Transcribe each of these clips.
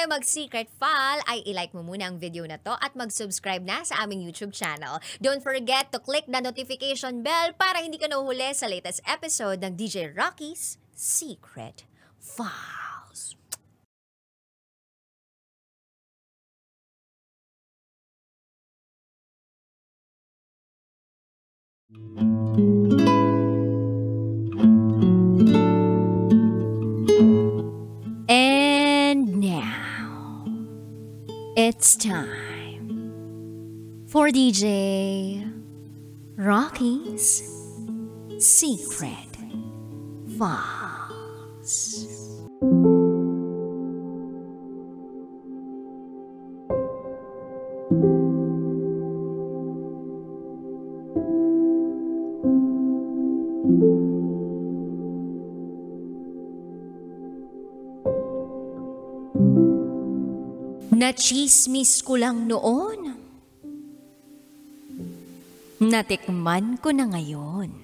tayo mag-secret file, ay ilike mo muna ang video na to at mag-subscribe na sa aming YouTube channel. Don't forget to click the notification bell para hindi ka nahuhuli sa latest episode ng DJ Rocky's Secret Files. And now, it's time for DJ Rocky's Secret Files. Nachismis ko lang noon. Natikman ko na ngayon.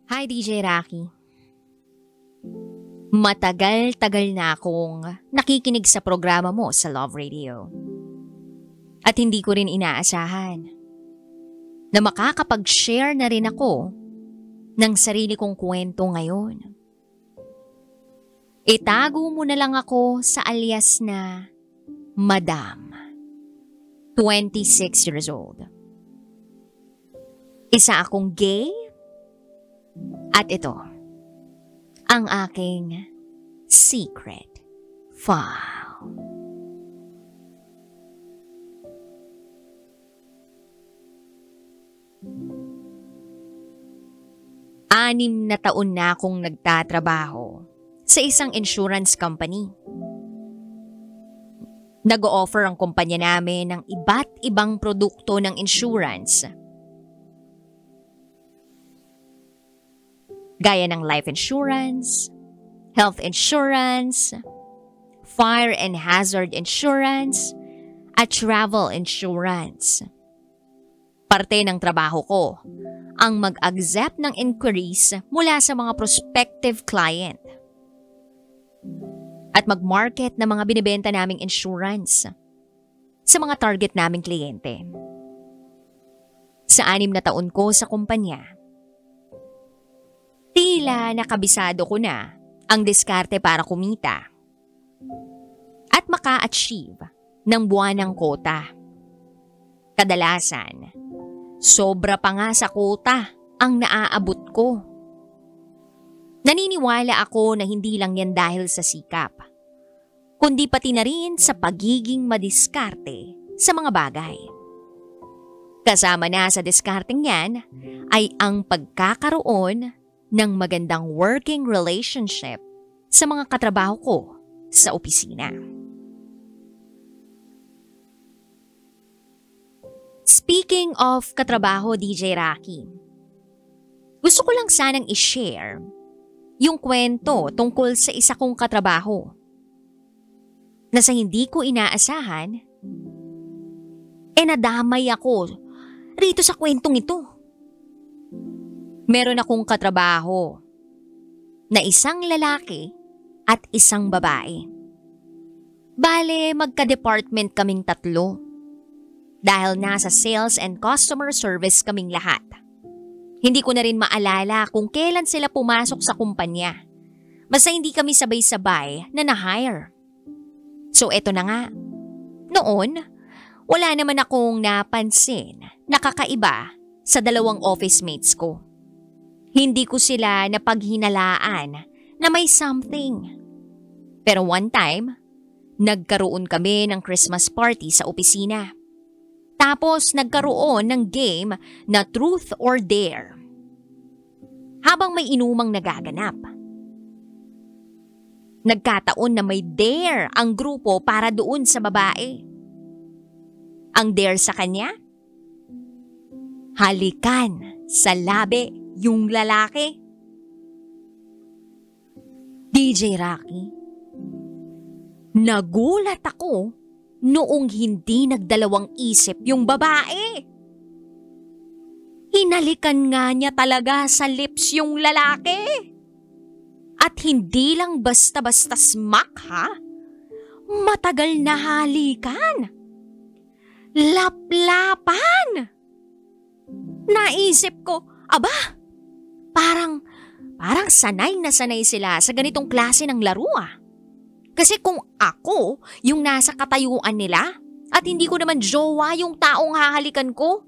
Hi DJ Rocky. Matagal-tagal na akong nakikinig sa programa mo sa Love Radio. At hindi ko rin inaasahan na makakapag-share na rin ako ng sarili kong kwento ngayon. Itago mo na lang ako sa alias na Madam, 26 years old. Isa akong gay at ito ang aking secret file. Anim na taon na akong nagtatrabaho sa isang insurance company. Nag-o-offer ang kumpanya namin ng iba't ibang produkto ng insurance. Gaya ng life insurance, health insurance, fire and hazard insurance, at travel insurance. Parte ng trabaho ko ang mag-accept ng inquiries mula sa mga prospective client at mag-market ng mga binibenta naming insurance sa mga target naming kliyente. Sa 6 na taon ko sa kumpanya, tila nakabisado ko na ang diskarte para kumita at maka-achieve ng buwanang kota. Kadalasan, sobra pa nga sa kota ang naaabot ko. Naniniwala ako na hindi lang yan dahil sa sikap, kundi pati na rin sa pagiging madiskarte sa mga bagay. Kasama na sa diskarteng yan ay ang pagkakaroon ng magandang working relationship sa mga katrabaho ko sa opisina. Speaking of katrabaho, DJ Rocky, gusto ko lang sanang i-share yung kwento tungkol sa isa kong katrabaho na sa hindi ko inaasahan, nadamay ako rito sa kwentong ito. Meron akong katrabaho na isang lalaki at isang babae. Bale, magka-department kaming tatlo. Dahil nasa sales and customer service kaming lahat. Hindi ko na rin maalala kung kailan sila pumasok sa kumpanya. Basta hindi kami sabay-sabay na na-hire. So eto na nga. Noon, wala naman akong napansin na kakaiba sa 2 office mates ko. Hindi ko sila napaghinalaan na may something. Pero one time, nagkaroon kami ng Christmas party sa opisina. Tapos nagkaroon ng game na Truth or Dare. Habang may inumang nagaganap, nagkataon na may dare ang grupo para doon sa babae. Ang dare sa kanya? Halikan sa labi yung lalaki. DJ Rocky, Nagulat ako noong hindi nagdalawang isip yung babae. Hinalikan nga niya talaga sa lips yung lalaki. At hindi lang basta-basta smack ha. Matagal na halikan. Laplapan. Naisip ko, aba, parang sanay na sanay sila sa ganitong klase ng laro ah. Kasi kung ako yung nasa katayuan nila at hindi ko naman jowa yung taong hahalikan ko,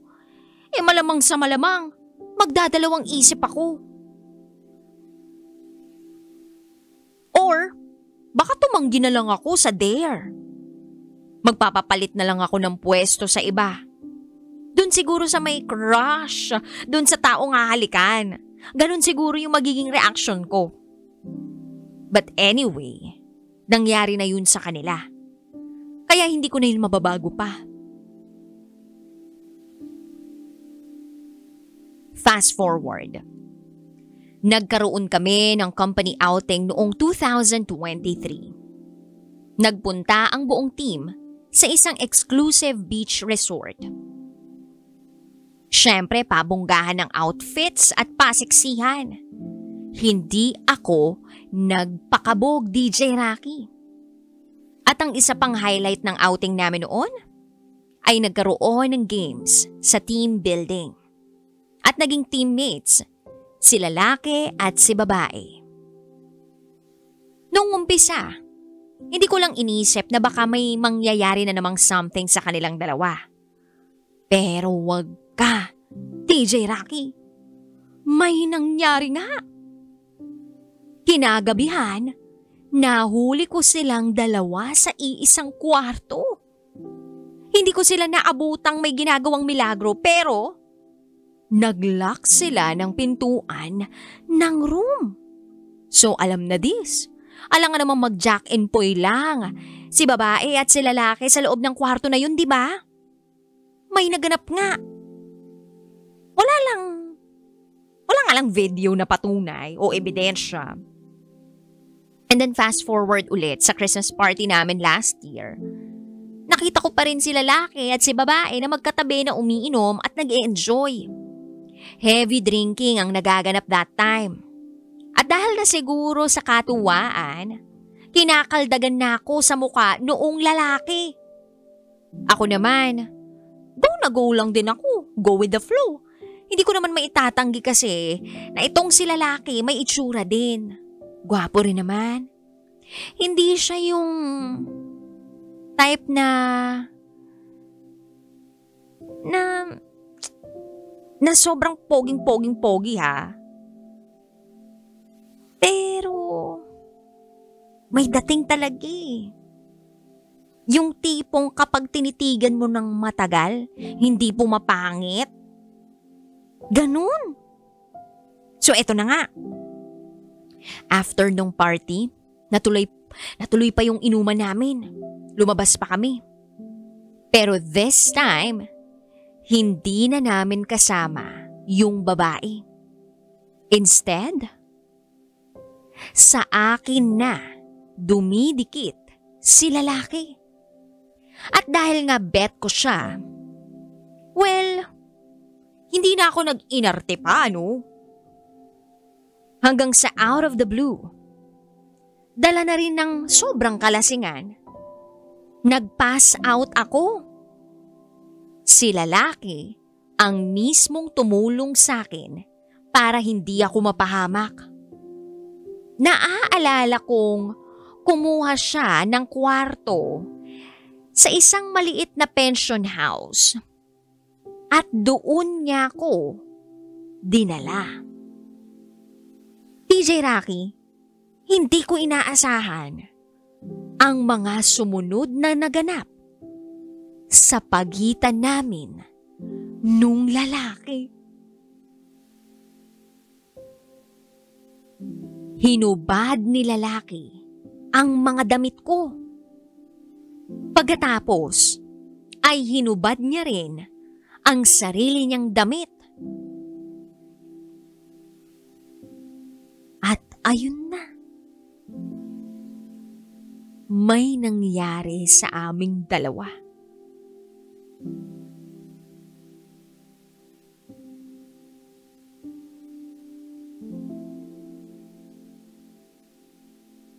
malamang sa malamang, magdadalawang isip ako. Or, baka tumanggi na lang ako sa dare. Magpapapalit na lang ako ng pwesto sa iba. Doon siguro sa may crush, doon sa taong hahalikan. Ganon siguro yung magiging reaction ko. But anyway, nangyari na yun sa kanila. Kaya hindi ko na yun mababago pa. Fast forward. Nagkaroon kami ng company outing noong 2023. Nagpunta ang buong team sa isang exclusive beach resort. Siyempre, pabonggahan ng outfits at pasiksihan. Hindi ako nagpakabog, DJ Rocky. At ang isa pang highlight ng outing namin noon ay nagkaroon ng games sa team building. At naging teammates, si lalaki at si babae. Nung umpisa, hindi ko lang inisip na baka may mangyayari na namang something sa kanilang dalawa. Pero wag ka, DJ Rocky. May nangyari nga. Kinagabihan, nahuli ko silang dalawa sa iisang kwarto. Hindi ko sila naabutang may ginagawang milagro pero nag-lock sila ng pintuan ng room. So alam na this. Alam nga namang mag-jack and poy lang. Si babae at si lalaki sa loob ng kwarto na yun, di ba? May naganap nga. Wala nga lang video na patunay o ebidensya. And then fast forward ulit sa Christmas party namin last year. Nakita ko pa rin si lalaki at si babae na magkatabi na umiinom at nag-e-enjoy. Heavy drinking ang nagaganap that time. At dahil na siguro sa katuwaan, kinakaldagan na ako sa muka noong lalaki. Ako naman, go na go lang din ako. Go with the flow. Hindi ko naman maitatanggi kasi na itong si lalaki may itsura din. Gwapo rin naman. Hindi siya yung type na sobrang poging-pogi ha. Pero may dating talaga eh. Yung tipong kapag tinitigan mo ng matagal, hindi pumapangit. Ganun. So eto na nga. After nung party, natuloy pa yung inuman namin. Lumabas pa kami. Pero this time, hindi na namin kasama yung babae. Instead, sa akin na dumidikit si lalaki. At dahil nga bet ko siya, well, hindi na ako nag-inarte pa, no? Hanggang sa out of the blue, dala na rin ng sobrang kalasingan, nag-pass out ako. Si lalaki ang mismong tumulong sa akin para hindi ako mapahamak. Naaalala kong kumuha siya ng kwarto sa isang maliit na pension house at doon niya ako dinala. DJ Rocky, hindi ko inaasahan ang mga sumunod na naganap sa pagitan namin nung lalaki. Hinubad ni lalaki ang mga damit ko. Pagkatapos ay hinubad niya rin ang sarili niyang damit. At ayun na. may nangyari sa aming dalawa.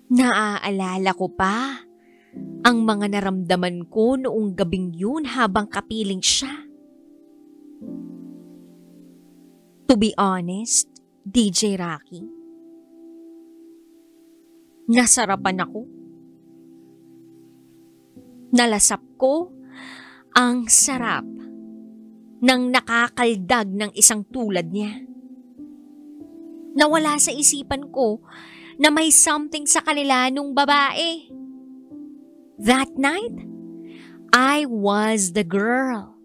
Naaalala ko pa ang mga naramdaman ko noong gabing yun habang kapiling siya. To be honest, DJ Rocky, nasarapan ako. Nalasap ko ang sarap ng nakakaldag ng isang tulad niya. Nawala sa isipan ko na may something sa kanila nung babae. That night, I was the girl.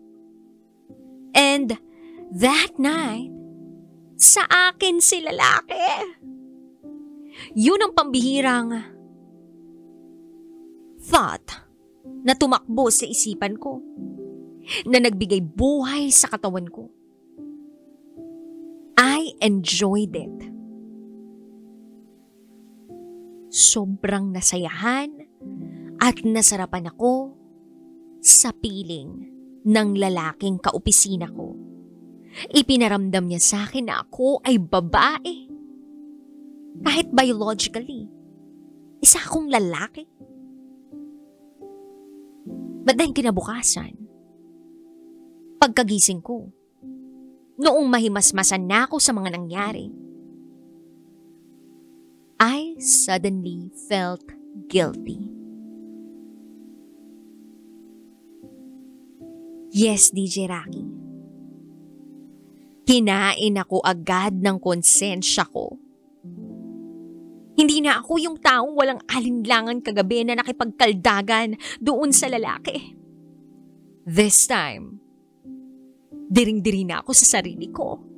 And that night, sa akin si lalaki. Yun ang pambihirang thought na tumakbo sa isipan ko, na nagbigay buhay sa katawan ko. I enjoyed it. Sobrang nasayahan at nasarapan ako sa piling ng lalaking kaopisina ko. Ipinaramdam niya sa akin na ako ay babae. Kahit biologically, isa akong lalaki. But then kinabukasan, pagkagising ko, noong mahimasmasan na ako sa mga nangyari, I suddenly felt guilty. Yes, DJ Rocky. Kinain ako agad ng konsensya ko. Hindi na ako yung taong walang alinlangan kagabi na nakipagkaldagan doon sa lalaki. This time, diring-diri na ako sa sarili ko.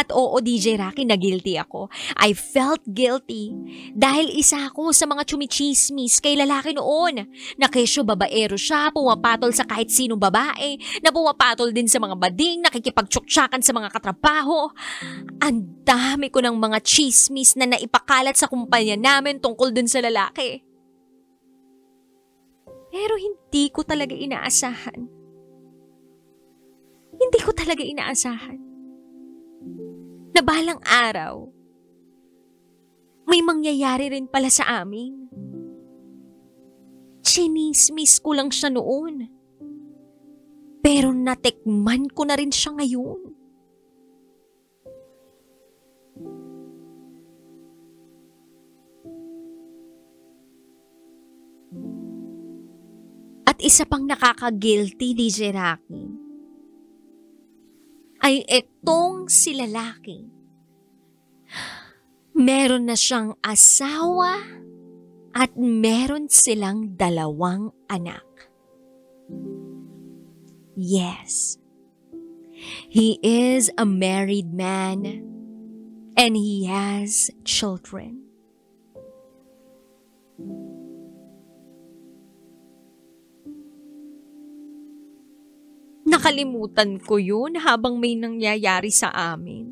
At oo, DJ Rocky, na guilty ako. I felt guilty dahil isa ako sa mga chumichismis kay lalaki noon. Na kesyo babaero siya, pumapatol sa kahit sinong babae, na pumapatol din sa mga bading, nakikipagtsuktsakan sa mga katrabaho. Ang dami ko ng mga chismis na naipakalat sa kumpanya namin tungkol dun sa lalaki. Pero hindi ko talaga inaasahan. Hindi ko talaga inaasahan na balang araw, may mangyayari rin pala sa amin. Chinismis ko lang siya noon. Pero natikman ko na rin siya ngayon. At isa pang nakaka-guilty, DJ Rocky, ay etong si lalaki. Meron na siyang asawa at meron silang 2 anak. Yes, he is a married man and he has children. Nakalimutan ko yun habang may nangyayari sa amin.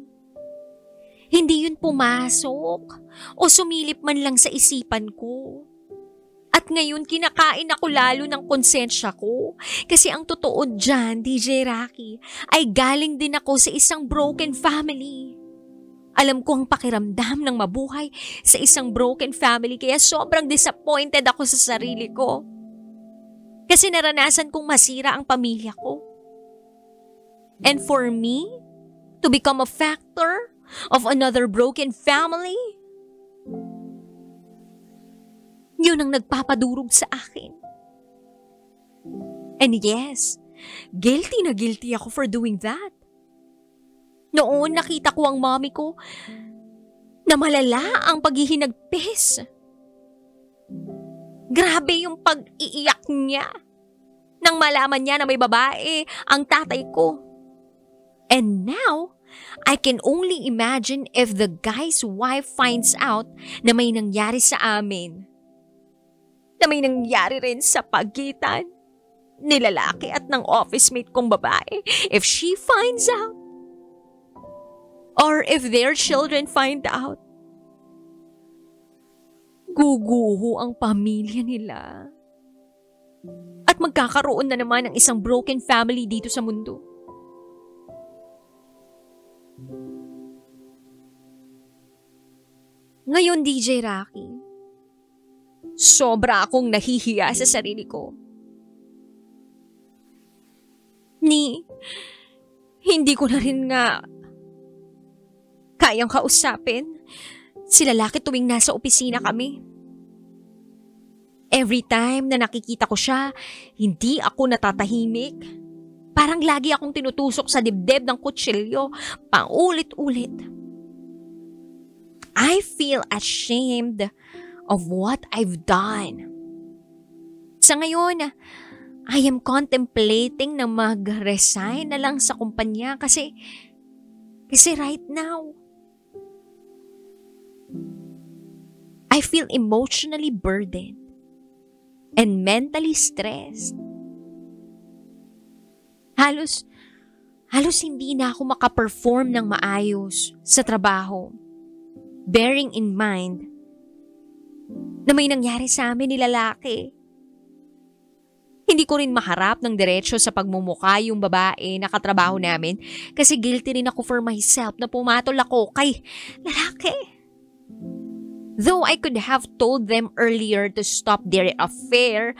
Hindi yun pumasok o sumilip man lang sa isipan ko. At ngayon kinakain ako lalo ng konsensya ko. Kasi ang totoo dyan, DJ Rocky, ay galing din ako sa isang broken family. Alam ko ang pakiramdam ng mabuhay sa isang broken family, kaya sobrang disappointed ako sa sarili ko. Kasi naranasan kong masira ang pamilya ko. And for me to become a factor of another broken family, yun ang nagpapadurog sa akin. And yes, guilty na guilty ako for doing that. Noon nakita ko ang mommy ko na malala ang paghihinagpis. Grabe yung pag-iiyak niya nang malaman niya na may babae ang tatay ko. And now, I can only imagine if the guy's wife finds out na may nangyari sa amin. Na may nangyari rin sa pagitan ni lalaki at ng office mate kong babae. If she finds out, or if their children find out, Guguho ang pamilya nila. At magkakaroon na naman ng isang broken family dito sa mundo. Ngayon, DJ Rocky, sobra akong nahihiya sa sarili ko. Hindi ko na rin nga kayang kausapin si lalaki tuwing nasa opisina kami. Every time na nakikita ko siya, hindi ako natatahimik. Parang lagi akong tinutusok sa dibdib ng kutsilyo, paulit-ulit. I feel ashamed of what I've done. Sa ngayon, I am contemplating na mag-resign na lang sa kumpanya kasi right now, I feel emotionally burdened and mentally stressed. Halos hindi na ako makaperform ng maayos sa trabaho. Bearing in mind na may nangyari sa amin ni lalaki. Hindi ko rin maharap ng diretsyo sa pagmumukha yung babae na katrabaho namin kasi guilty rin ako for myself na pumatol ako kay lalaki. Though I could have told them earlier to stop their affair,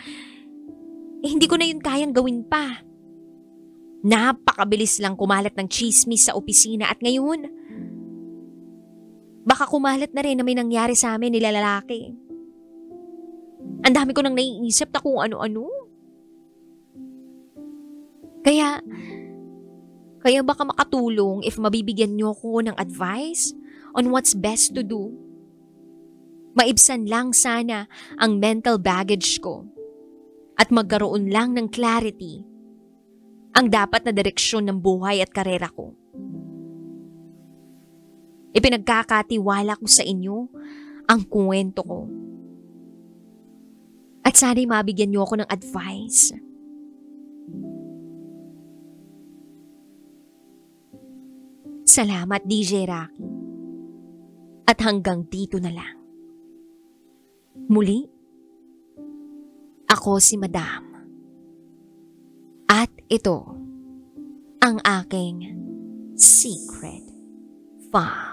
hindi ko na yun kayang gawin pa. Napakabilis lang kumalat ng chismis sa opisina at ngayon, baka kumalat na rin na may nangyari sa amin nila lalaki. Ang dami ko nang naiisip na kung ano-ano. Kaya baka makatulong if mabibigyan niyo ko ng advice on what's best to do. Maibsan lang sana ang mental baggage ko at magkaroon lang ng clarity ang dapat na direksyon ng buhay at karera ko. Ipinagkakatiwala ko sa inyo ang kwento ko. At sana'y mabigyan niyo ako ng advice. Salamat, DJ Rocky. At hanggang dito na lang. Muli, ako si Madam. At ito ang aking secret file.